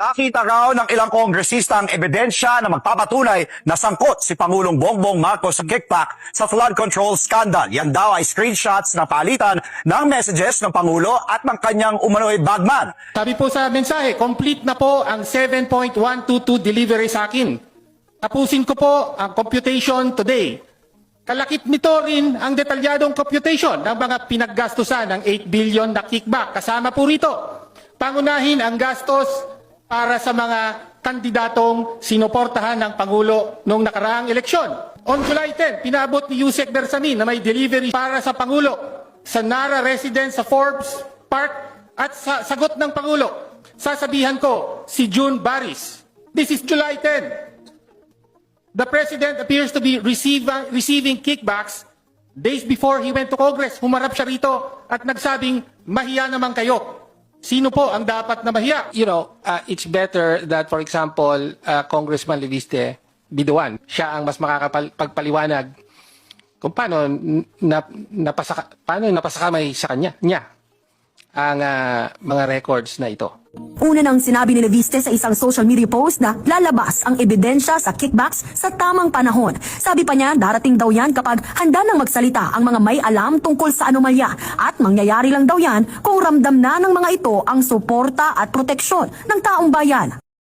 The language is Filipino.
Nakita raw ng ilang kongresista ang ebidensya na magpapatunay na sangkot si Pangulong Bongbong Marcos sa kickback sa flood control scandal. Yan daw ay screenshots na palitan ng messages ng Pangulo at ng kanyang umano'y bagman. Sabi po sa mensahe, complete na po ang 7.122 delivery sa akin. Tapusin ko po ang computation today. Kalakip nito rin ang detalyadong computation ng mga pinaggastusan ng 8 billion na kickback. Kasama po rito, pangunahin ang gastos para sa mga kandidatong sinuportahan ng Pangulo noong nakaraang eleksyon. On July 10, pinabot ni Yusek Bersamin na may delivery para sa Pangulo sa Nara residence sa Forbes Park at sa sagot ng Pangulo. Sasabihan ko si June Baris. This is July 10. The President appears to be receiving kickbacks days before he went to Congress. Humarap siya rito at nagsabing, mahiya naman kayo. Sino po ang dapat na mahiya? You know, it's better that, for example, Congressman Leviste be the one. Siya ang mas makakapagpaliwanag kung paano napasakamay sa niya ang mga records na ito. Una nang sinabi ni Leviste sa isang social media post na lalabas ang ebidensya sa kickbacks sa tamang panahon. Sabi pa niya, darating daw yan kapag handa nang magsalita ang mga may alam tungkol sa anomalya at mangyayari lang daw yan kung ramdam na ng mga ito ang suporta at proteksyon ng taong bayan.